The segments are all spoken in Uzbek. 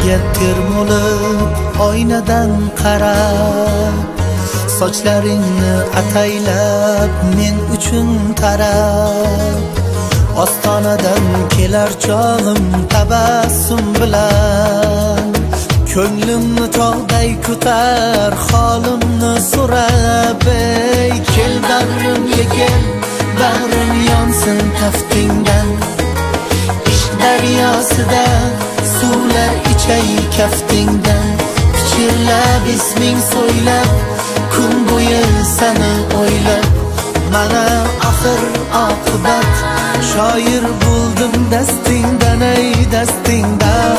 ko'zlarga termulib oynadan qarab, sochlaringni ataylab men uchun tarab, ostonadan kelar chog'im tabassum bilan, ko'nglimni tog'day ko'tar holimni so'rab, ey kel bag'rimga kel, bag'rim yonsin taftingdan, ishq daryosida suvlar ichay kaftingdan, pichirlab isming so'ylab kun bo'yi seni o'ylab, mana oxir oqibat shoir bo'ldim dastingdan, ey dastingdan.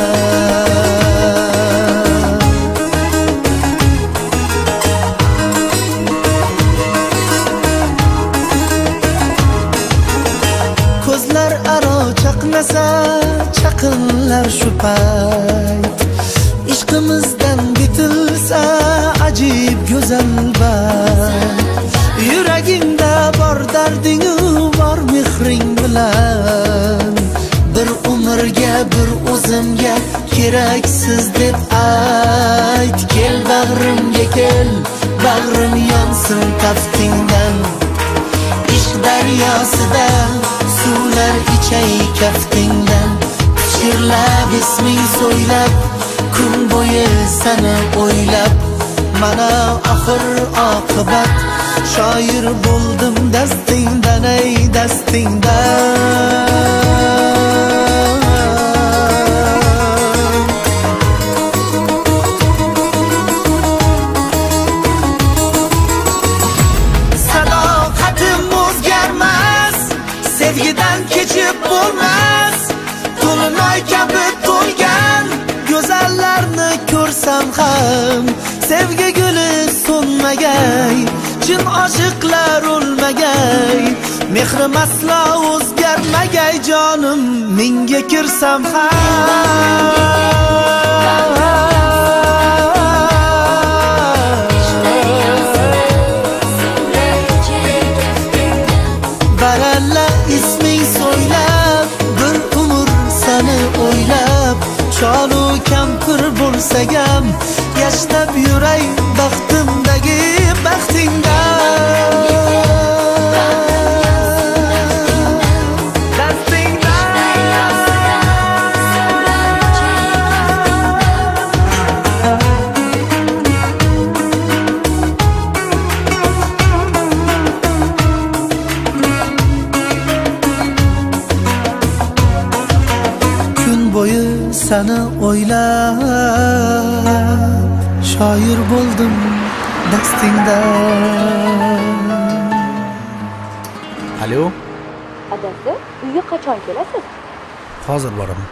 Ko'zlar aro chaqnasa chaqinlar shu payt, ishqimizdan bitilsa ajib go'zal band, yuragingda bor dardingu bor mehring bilan, bir umrga bir o'zimga keraksiz deb ayt, kel bag'rimga kel, bag'rim yonsin taftingdan, ishq daryosida suvlar ichay kaftingdan, pichirlab isming so'ylab kun bo'yi seni o'ylab, mana oxir oqibat shoir bo'ldim dastingdan, ey dastingdan. Sadoqatim o'zgarmas, sevgidan kechib bo'lmas, to'linoy kabi to'lgan go'zallarni ko'rsam ham, sevgi guli so'nmagay, chin oshiqlar o'lmagay, mehrim aslo o'zgarmagay, jonim menga kirsam baralla isming so'ylab, bir umr seni o'ylab, cholu kampir bo'lsagam yashnab yuray baxtimdagi baxtingdan. Kun bo'yi seni o'ylab shoir bo'ldim dastingdan. Alo? Adasi, uyga qachon kelasiz? Hozir boraman.